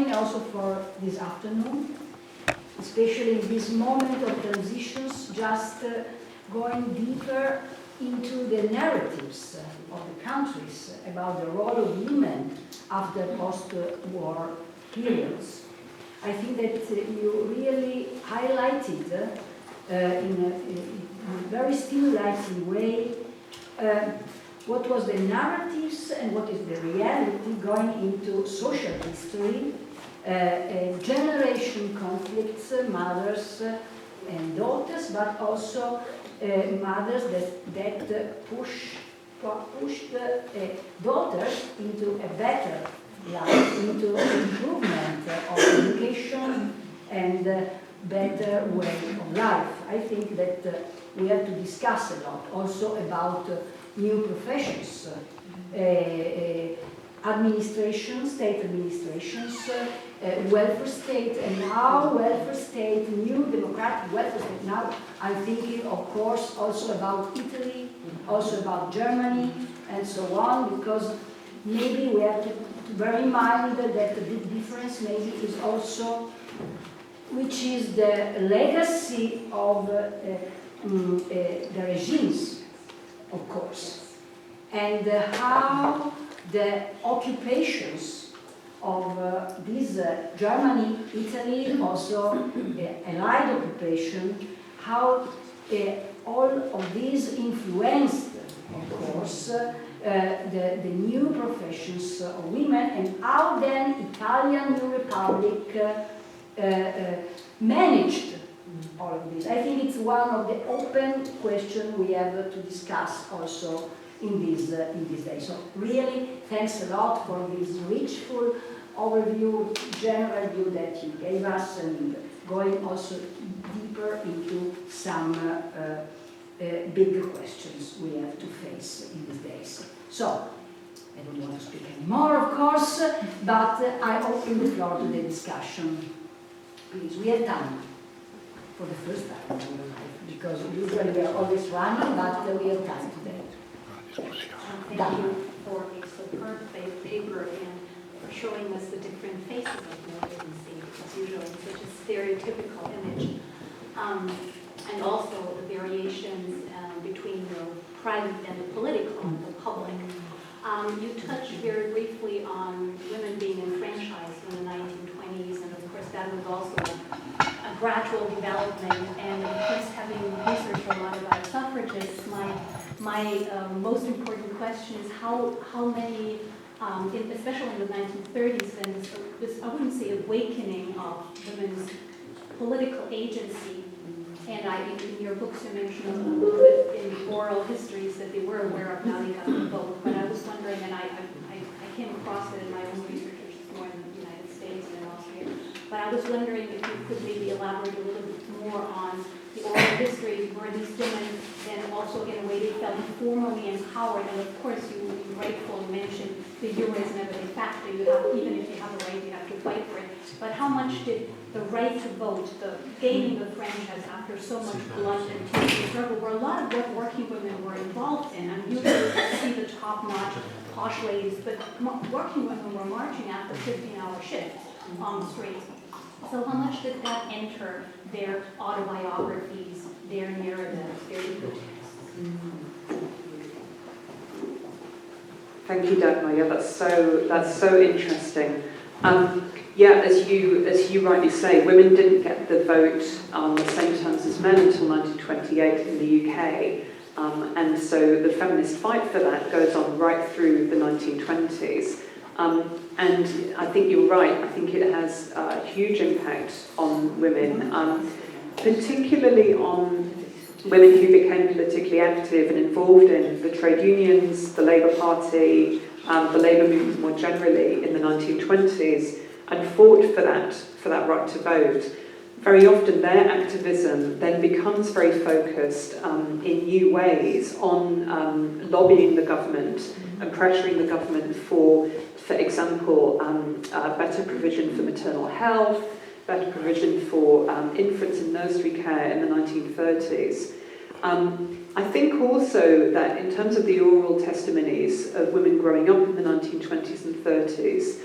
point also for this afternoon, especially in this moment of transitions, just going deeper into the narratives of the countries about the role of women after post-war periods. I think that you really highlighted in a very stimulating way what was the narratives and what is the reality going into social history, generation conflicts, mothers and daughters, but also mothers that pushed daughters into a better life, into improvement of education and better way of life. I think that we have to discuss a lot also about new professions, administration, state administrations, welfare state, and now welfare state, new democratic welfare state. Now I'm thinking, of course, also about Italy, also about Germany, and so on, because maybe we have to bear in mind that the big difference maybe is also which is the legacy of the regimes, of course, and how the occupations of this Germany, Italy, also Allied occupation, how all of these influenced, of course, the new professions of women, and how then Italian New Republic managed all of this. I think it's one of the open questions we have to discuss also in this day. So really, thanks a lot for this richful overview, general view that you gave us, and going also deeper into some bigger questions we have to face in these days. So, I don't want to speak anymore, of course, but I open the floor to the discussion. Please, we have time for the first time in our life, because usually we are always running, but we have time today. Thank you for a superb paper and for showing us the different faces of militancy, because usually it's such a stereotypical image. And also the variations between the private and the political, the public. You touched very briefly on women being enfranchised in the 1920s, and of course that was also a gradual development. And of course, having researched a lot about suffragists, my most important question is how many, especially in the 1930s, and this I wouldn't say awakening of women's political agency. And in your books, you mentioned a little bit in oral histories that they were aware of how they got the vote. But I was wondering, and I came across it in my own research, which is more in the United States and in Austria. But I was wondering if you could maybe elaborate a little bit more on the oral history where these women then also, in a way, they felt formally empowered. And of course, you rightfully mentioned the jure is never de facto. You have, even if you have a right, you have to fight for it. But how much did the right to vote, the gaining the franchise after so much blood and tears and struggle, where a lot of what working women were involved in, and usually you see the top-notch posh ladies, but working women were marching after 15-hour shifts on the streets. So how much did that enter their autobiographies, their narratives, their egotists? Thank you, Dagmar. Yeah, that's so interesting. Yeah, as you rightly say, women didn't get the vote on the same terms as men until 1928 in the UK, and so the feminist fight for that goes on right through the 1920s. And I think you're right. I think it has a huge impact on women, particularly on women who became politically active and involved in the trade unions, the Labour Party, the Labour movement more generally in the 1920s, and fought for that right to vote. Very often their activism then becomes very focused in new ways on lobbying the government and pressuring the government for example, better provision for maternal health, better provision for infants in nursery care in the 1930s. I think also that in terms of the oral testimonies of women growing up in the 1920s and 30s,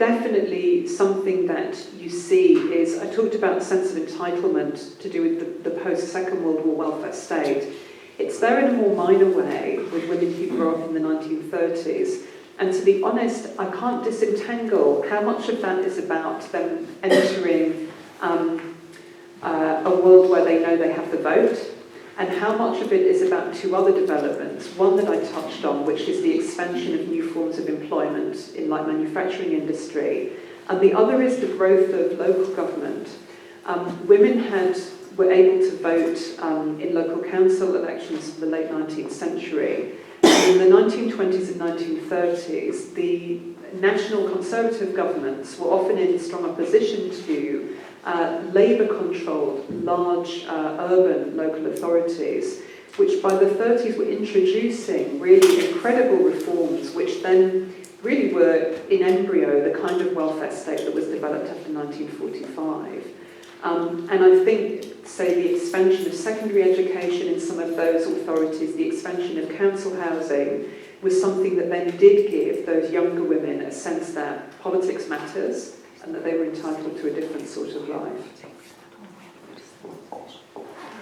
definitely something that you see is, I talked about the sense of entitlement to do with the post-Second World War welfare state. It's there in a more minor way with women who grew up in the 1930s. And to be honest, I can't disentangle how much of that is about them entering a world where they know they have the vote, and how much of it is about two other developments. One that I touched on, which is the expansion of new forms of employment in light manufacturing industry, and the other is the growth of local government. Women were able to vote in local council elections in the late 19th century. In the 1920s and 1930s, the national conservative governments were often in strong opposition to Labour-controlled large urban local authorities, which by the 30s were introducing really incredible reforms, which then really were in embryo the kind of welfare state that was developed after 1945. And I think, say, the expansion of secondary education in some of those authorities, the expansion of council housing, was something that then did give those younger women a sense that politics matters and that they were entitled to a different sort of life.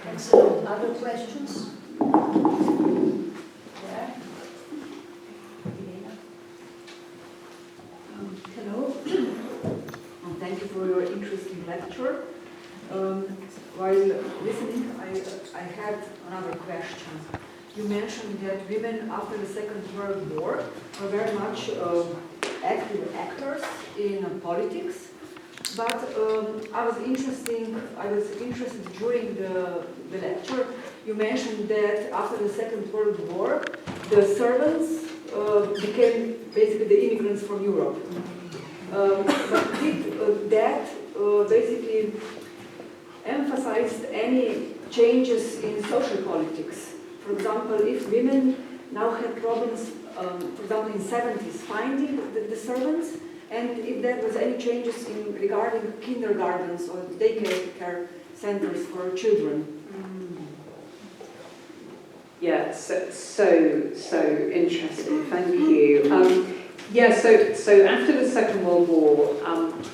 Thanks a lot. Other questions? Yeah. Hello, and thank you for your interesting lecture. While listening, I had another question. You mentioned that women after the Second World War were very much active actors in politics, but I was interested during the lecture. You mentioned that after the Second World War, the servants became basically the immigrants from Europe. But did that basically emphasize any changes in social politics? For example, if women now had problems, for example, in the 70s, finding the servants, and if there was any changes regarding kindergartens or daycare centers for children. Yeah, so interesting. Thank you. So after the Second World War,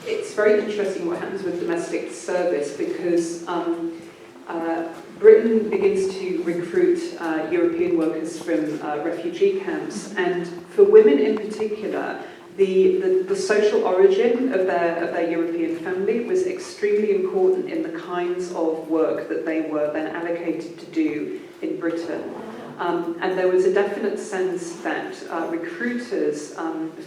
it's very interesting what happens with domestic service, because Britain begins to recruit European workers from refugee camps, and for women in particular, the social origin of their European family was extremely important in the kinds of work that they were then allocated to do in Britain. And there was a definite sense that recruiters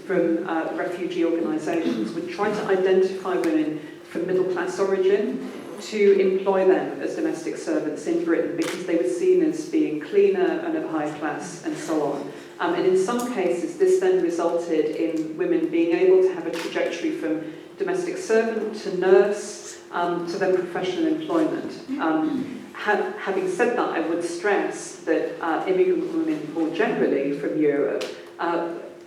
from refugee organisations would try to identify women from middle-class origin to employ them as domestic servants in Britain, because they were seen as being cleaner and of high class and so on. And in some cases, this then resulted in women being able to have a trajectory from domestic servant to nurse to then professional employment. Having said that, I would stress that immigrant women more generally from Europe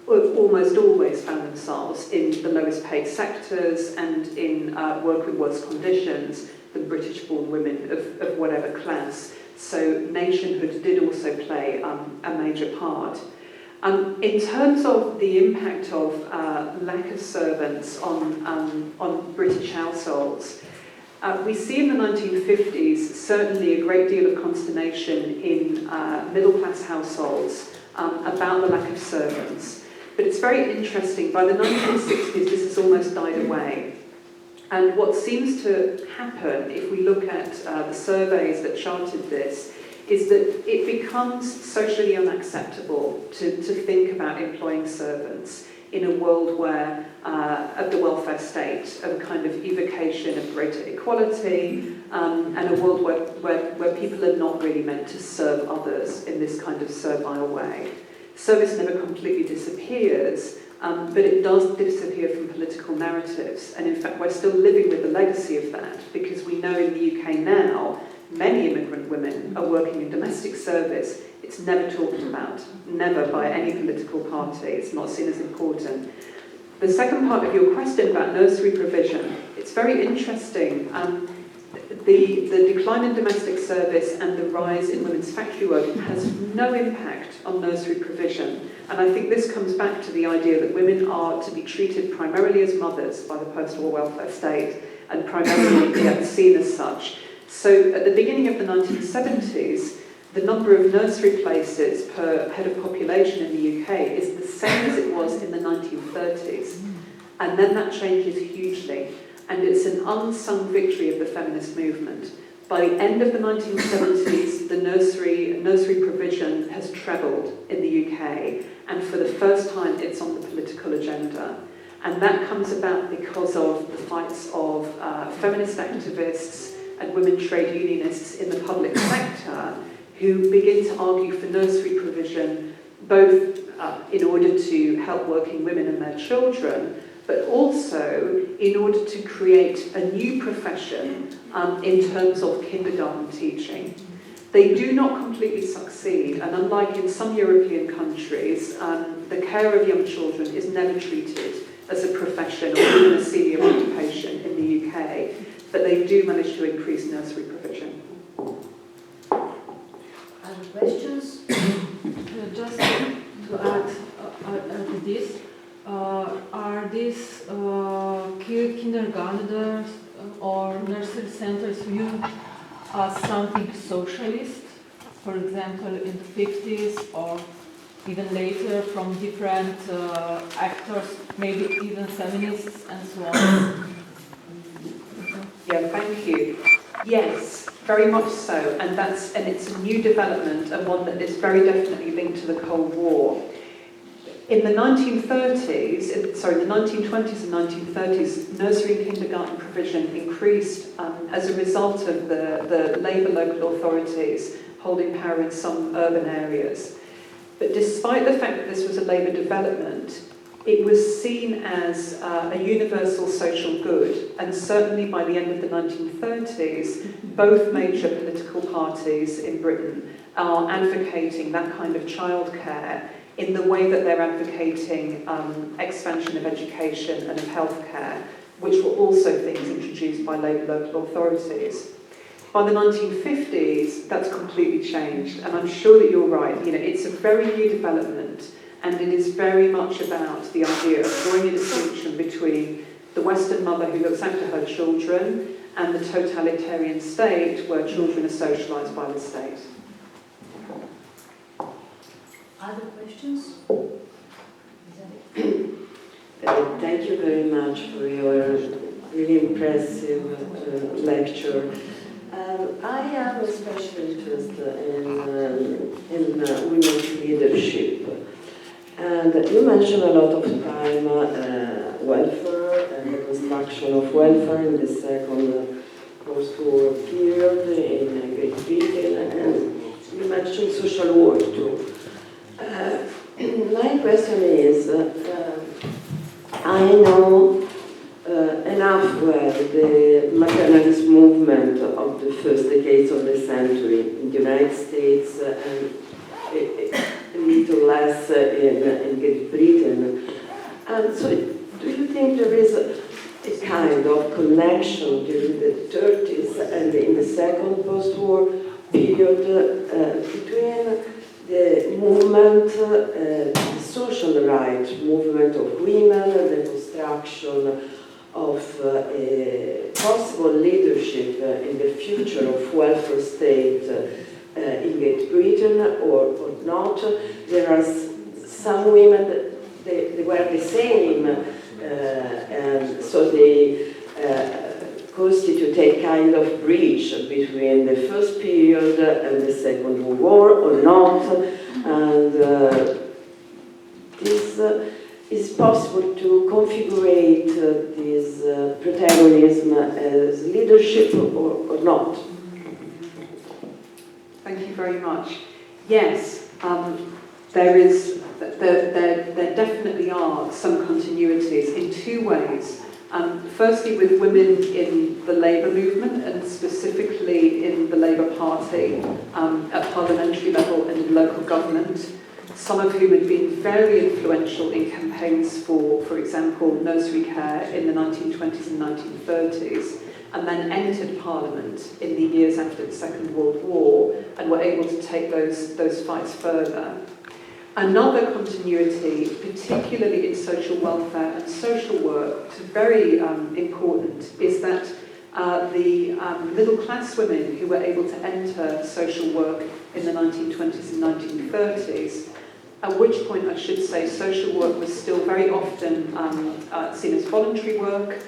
almost always found themselves in the lowest paid sectors and in work with worse conditions than British-born women of whatever class. So nationhood did also play a major part. In terms of the impact of lack of servants on British households, we see in the 1950s certainly a great deal of consternation in middle-class households about the lack of servants. But it's very interesting, by the 1960s this has almost died away. And what seems to happen, if we look at the surveys that charted this, is that it becomes socially unacceptable to think about employing servants in a world where, of the welfare state, of a kind of evocation of greater equality, and a world where people are not really meant to serve others in this kind of servile way. Service never completely disappears, but it does disappear from political narratives. And in fact, we're still living with the legacy of that, because we know in the UK now, many immigrant women are working in domestic service. It's never talked about, never by any political party. It's not seen as important. The second part of your question about nursery provision, it's very interesting. The decline in domestic service and the rise in women's factory work has no impact on nursery provision. And I think this comes back to the idea that women are to be treated primarily as mothers by the post-war welfare state and primarily seen as such. So at the beginning of the 1970s, the number of nursery places per head of population in the UK is the same as it was in the 1930s. And then that changes hugely. And it's an unsung victory of the feminist movement. By the end of the 1970s, the nursery provision has trebled in the UK. And for the first time, it's on the political agenda. And that comes about because of the fights of feminist activists and women trade unionists in the public sector who begin to argue for nursery provision, both in order to help working women and their children, but also in order to create a new profession in terms of kindergarten teaching. They do not completely succeed, and unlike in some European countries, the care of young children is never treated as a profession or even a senior occupation in the UK, but they do manage to increase nursery provision. Other questions? Just to add to this, are these kindergartners or nursery centers viewed as something socialist, for example, in the 50s or even later from different actors, maybe even feminists and so on? Yeah, thank you. Yes, very much so, and it's a new development and one that is very definitely linked to the Cold War. In the 1920s and 1930s, nursery and kindergarten provision increased as a result of the Labour local authorities holding power in some urban areas. But despite the fact that this was a Labour development, it was seen as a universal social good, and certainly by the end of the 1930s, both major political parties in Britain are advocating that kind of childcare in the way that they're advocating expansion of education and of healthcare, which were also things introduced by Labour local authorities. By the 1950s, that's completely changed, and I'm sure that you're right. You know, it's a very new development, and it is very much about the idea of drawing a distinction between the Western mother who looks after her children and the totalitarian state where children are socialised by the state. Other questions? Thank you very much for your really impressive lecture. I am especially interested in women's leadership. And you mentioned a lot of time welfare and the construction of welfare in the second post-war period in Great Britain, and you mentioned social work too. My question is, I know enough well the maternalist movement of the first decades of the century in the United States and a little less in Great Britain. And so do you think there is a kind of connection during the 30s and in the second post-war period between the movement, the social rights movement of women, and the construction of possible leadership in the future of welfare state in Great Britain or not? There are some women that they were the same, and so they constitute a kind of bridge between the first period and the Second World War or not, and this is possible to configure this protagonism as leadership or not? Thank you very much. Yes, there definitely are some continuities in two ways. Firstly, with women in the Labour movement, and specifically in the Labour Party at parliamentary level and in local government, some of whom had been very influential in campaigns for example, nursery care in the 1920s and 1930s, and then entered Parliament in the years after the Second World War and were able to take those fights further. Another continuity, particularly in social welfare and social work, which is very important, is that the middle-class women who were able to enter social work in the 1920s and 1930s, at which point I should say social work was still very often seen as voluntary work,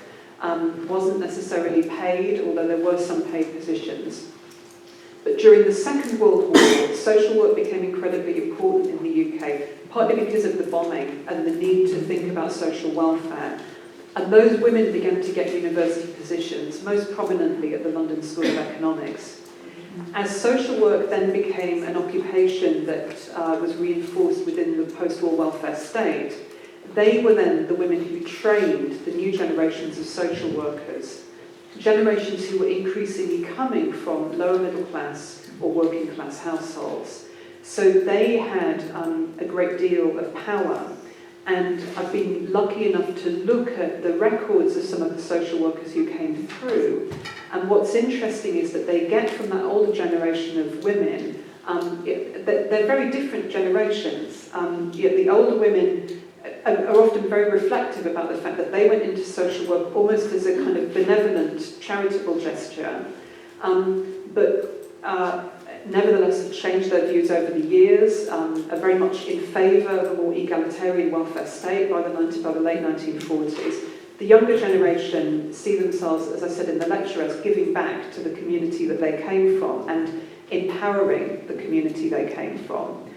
wasn't necessarily paid, although there were some paid positions. But during the Second World War, social work became incredibly important in the UK, partly because of the bombing and the need to think about social welfare. And those women began to get university positions, most prominently at the London School of Economics. As social work then became an occupation that was reinforced within the post-war welfare state, they were then the women who trained the new generations of social workers, generations who were increasingly coming from lower middle class or working class households. So they had a great deal of power. And I've been lucky enough to look at the records of some of the social workers who came through. And what's interesting is that they get from that older generation of women, they're very different generations. Yet the older women are often very reflective about the fact that they went into social work almost as a kind of benevolent, charitable gesture. But nevertheless have changed their views over the years, are very much in favour of a more egalitarian welfare state by the late 1940s. The younger generation see themselves, as I said in the lecture, as giving back to the community that they came from and empowering the community they came from.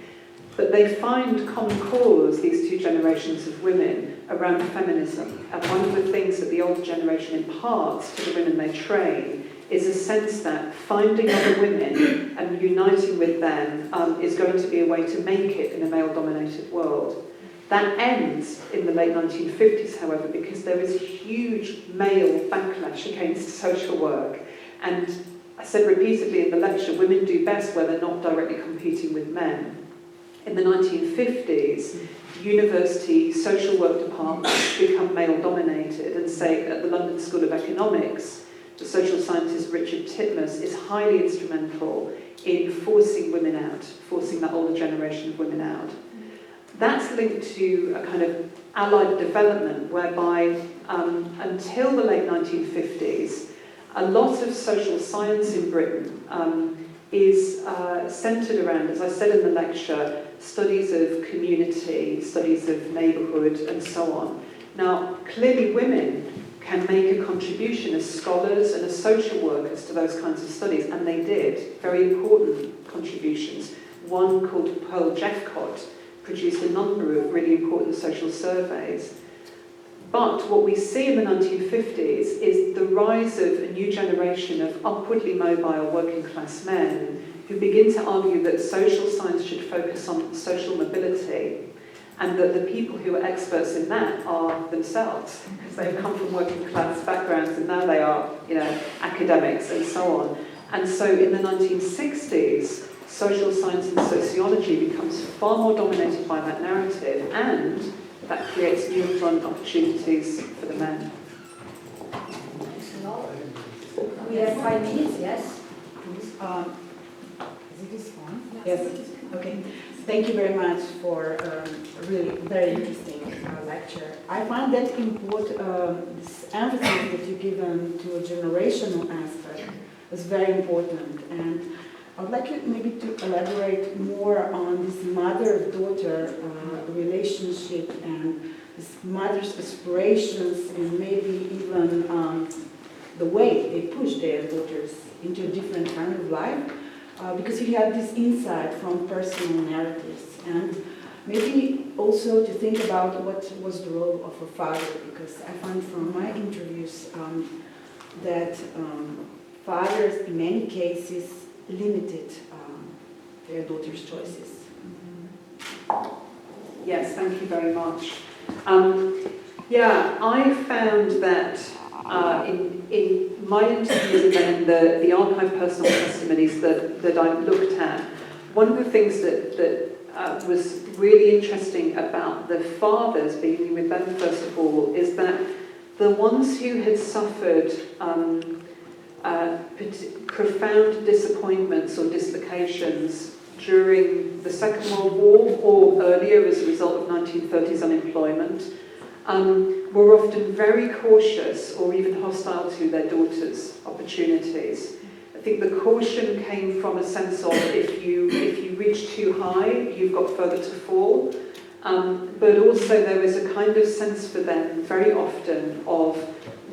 But they find common cause, these two generations of women, around feminism. And one of the things that the older generation imparts to the women they train is a sense that finding other women and uniting with them is going to be a way to make it in a male-dominated world. That ends in the late 1950s, however, because there is huge male backlash against social work. And I said repeatedly in the lecture, women do best where they're not directly competing with men. In the 1950s, university social work departments become male-dominated, and say at the London School of Economics, the social scientist Richard Titmuss is highly instrumental in forcing women out, forcing that older generation of women out. That's linked to a kind of allied development whereby until the late 1950s, a lot of social science in Britain is centred around, as I said in the lecture, studies of community, studies of neighbourhood, and so on. Now, clearly women can make a contribution as scholars and as social workers to those kinds of studies, and they did, very important contributions. One called Pearl Jeffcott produced a number of really important social surveys. But what we see in the 1950s is the rise of a new generation of upwardly mobile working class men who begin to argue that social science should focus on social mobility, and that the people who are experts in that are themselves, because they've come from working class backgrounds and now they are, academics and so on. And so in the 1960s, social science and sociology becomes far more dominated by that narrative, and that creates new employment opportunities for the men. We have 5 minutes, yes? Is it this one? Yes. Okay. Thank you very much for a really very interesting lecture. I find that this emphasis that you've given to a generational aspect is very important, and I would like you maybe to elaborate more on this mother-daughter relationship and this mother's aspirations, and maybe even the way they push their daughters into a different kind of life. Because you had this insight from personal narratives, and maybe also to think about what was the role of a father, because I find from my interviews that fathers in many cases limited their daughters' choices. Yes, thank you very much. I found that in my interviews and then the archived personal testimonies that I looked at, one of the things that was really interesting about the fathers, beginning with them first of all, is that the ones who had suffered profound disappointments or dislocations during the Second World War or earlier as a result of 1930s unemployment, were often very cautious or even hostile to their daughters' opportunities. I think the caution came from a sense of if you reach too high, you've got further to fall. But also there was a kind of sense for them very often of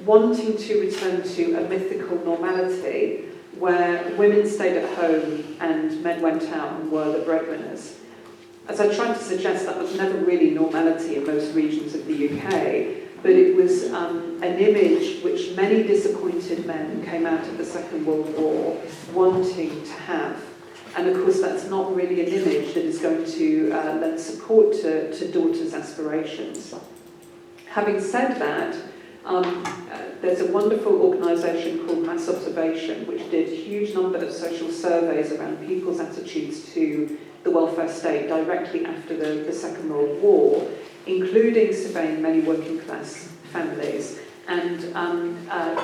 wanting to return to a mythical normality where women stayed at home and men went out and were the breadwinners. As I tried to suggest, that was never really normality in most regions of the UK, but it was an image which many disappointed men came out of the Second World War wanting to have. And of course, that's not really an image that is going to lend support to daughters' aspirations. Having said that, there's a wonderful organisation called Mass Observation, which did a huge number of social surveys around people's attitudes to the welfare state directly after the Second World War, including surveying many working class families and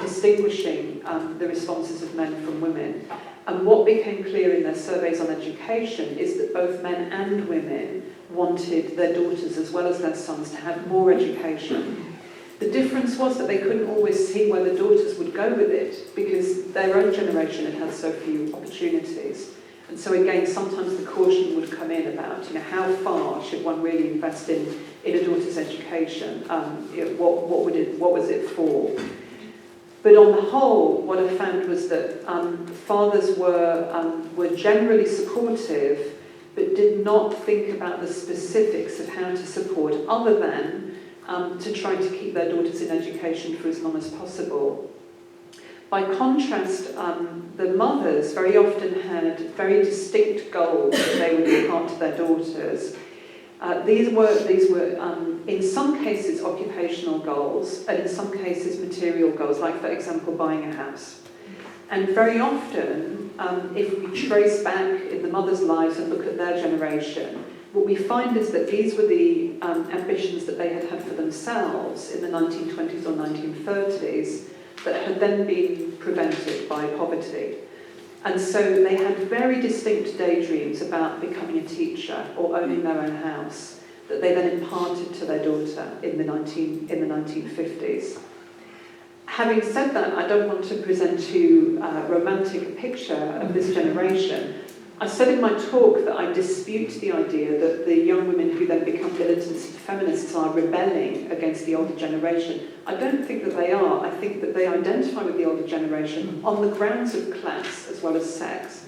distinguishing the responses of men from women. And what became clear in their surveys on education is that both men and women wanted their daughters as well as their sons to have more education. The difference was that they couldn't always see where the daughters would go with it because their own generation had had so few opportunities. And so again, sometimes the caution would come in about, how far should one really invest in a daughter's education? What was it for? But on the whole, what I found was that fathers were generally supportive, but did not think about the specifics of how to support, other than to try to keep their daughters in education for as long as possible. By contrast, the mothers very often had very distinct goals that they would impart to their daughters. These were in some cases occupational goals, and in some cases material goals, like for example buying a house. And very often, if we trace back in the mothers' lives and look at their generation, what we find is that these were the ambitions that they had had for themselves in the 1920s or 1930s that had then been prevented by poverty. And so they had very distinct daydreams about becoming a teacher or owning their own house that they then imparted to their daughter in the 1950s. Having said that, I don't want to present too romantic a picture of this generation. I said in my talk that I dispute the idea that the young women who then become militant feminists are rebelling against the older generation. I don't think that they are. I think that they identify with the older generation on the grounds of class as well as sex.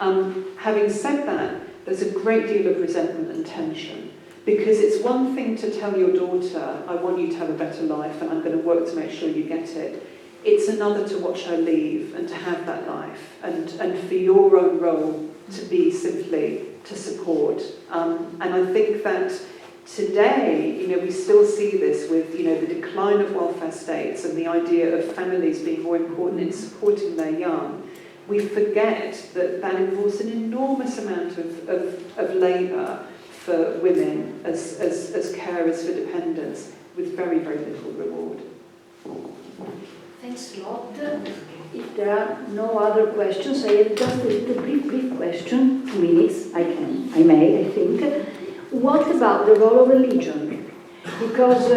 Having said that, there's a great deal of resentment and tension, because it's one thing to tell your daughter, I want you to have a better life and I'm going to work to make sure you get it. It's another to watch her leave and to have that life, and for your own role to be simply to support. And I think that today, we still see this with, the decline of welfare states and the idea of families being more important in supporting their young. We forget that that involves an enormous amount of labour for women as carers for dependents, with very, very little reward. Thanks a lot. If there are no other questions, I have just a little brief question, 2 minutes, I think. What about the role of religion? Because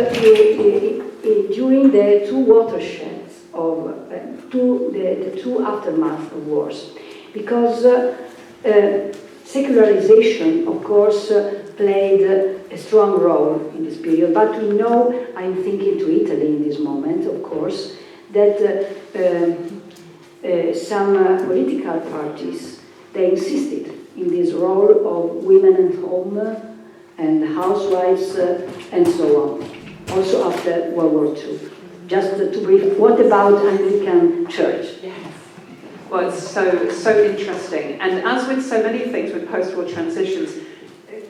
during the two watersheds of the two aftermath of wars, because secularization, of course, played a strong role in this period, but we know, I'm thinking to Italy in this moment, of course, that some political parties, they insisted in this role of women at home and housewives and so on, also after World War II. Just to brief, what about Anglican Church? Yes. Well, it's so interesting. And as with so many things with post-war transitions,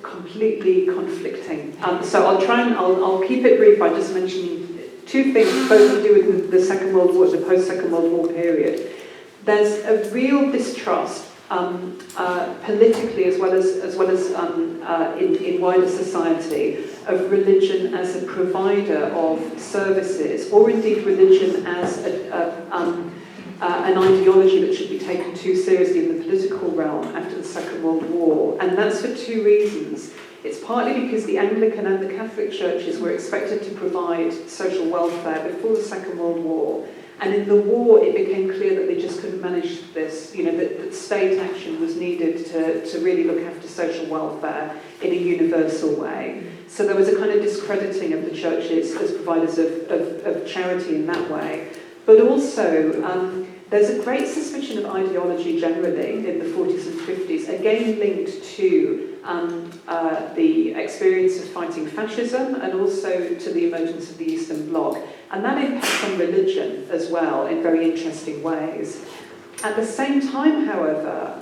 completely conflicting. So I'll keep it brief by just mentioning two things, both to do with the Second World War, the post-Second World War period. There's a real distrust politically as well as in wider society of religion as a provider of services, or indeed religion as an ideology that should be taken too seriously in the political realm after the Second World War, and that's for two reasons. It's partly because the Anglican and the Catholic churches were expected to provide social welfare before the Second World War, and in the war it became clear that they just couldn't manage this, that state action was needed to really look after social welfare in a universal way. So there was a kind of discrediting of the churches as providers of charity in that way. But also, there's a great suspicion of ideology generally in the 40s and 50s, again linked to the experience of fighting fascism and also to the emergence of the Eastern Bloc. And that impacts on religion as well in very interesting ways. At the same time, however,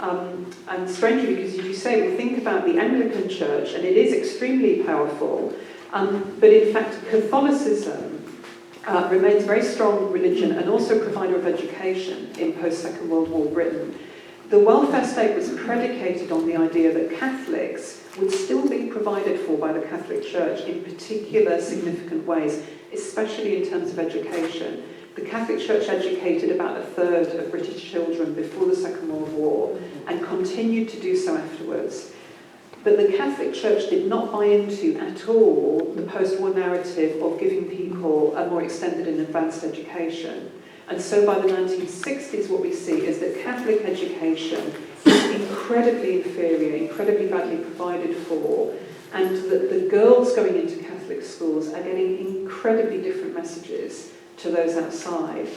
and strangely because as you say, we think about the Anglican Church and it is extremely powerful, but in fact Catholicism remains a very strong religion and also a provider of education in post-Second World War Britain. The welfare state was predicated on the idea that Catholics would still be provided for by the Catholic Church in particular significant ways, especially in terms of education. The Catholic Church educated about a third of British children before the Second World War and continued to do so afterwards. But the Catholic Church did not buy into at all the post-war narrative of giving people a more extended and advanced education. And so by the 1960s, what we see is that Catholic education is incredibly inferior, incredibly badly provided for, and that the girls going into Catholic schools are getting incredibly different messages to those outside.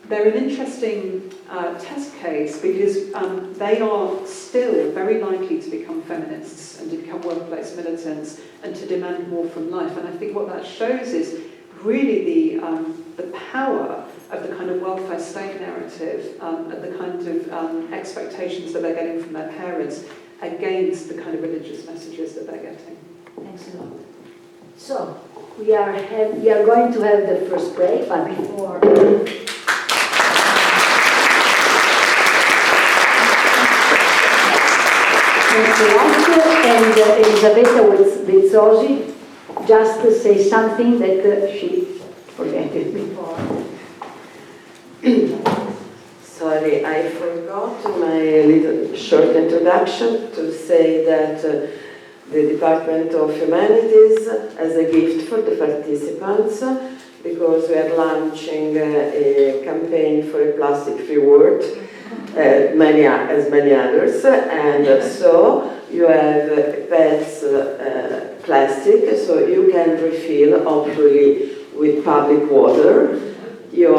They're an interesting test case because they are still very likely to become feminists and to become workplace militants and to demand more from life. And I think what that shows is really the power of the kind of welfare state narrative and the kind of expectations that they're getting from their parents against the kind of religious messages that they're getting. Thanks a lot. So, we are going to have the first break, but before... And Elisabetta Vezzosi just to say something that she forgot before. Sorry, I forgot my little short introduction to say that the Department of Humanities has a gift for the participants because we are launching a campaign for a plastic-free world, as many others, and so you have PET's plastic, so you can refill, hopefully with public water, your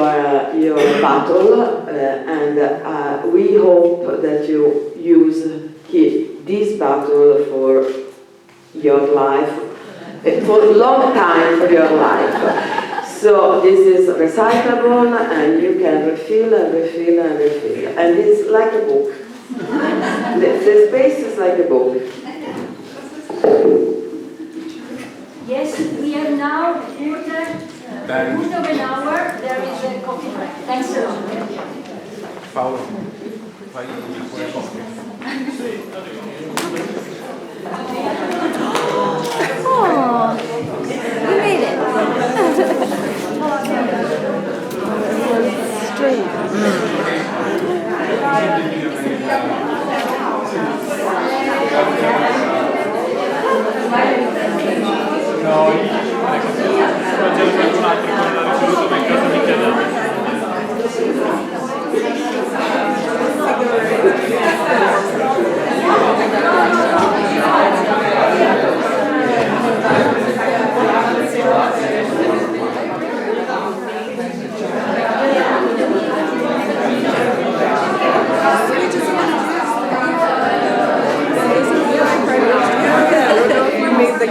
bottle, and we hope that you use this bottle for your life, for a long time for your life. So this is recyclable and you can refill and refill and refill. And it's like a book. The space is like a book. Yes, we have now quarter of an hour. There is a coffee break. Thanks a lot. Paolo, fai pure coffee. Oh, you made it. Straight. No, qualcun altro con la ricevuta in casa mi chiede.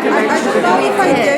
I don't know if I did.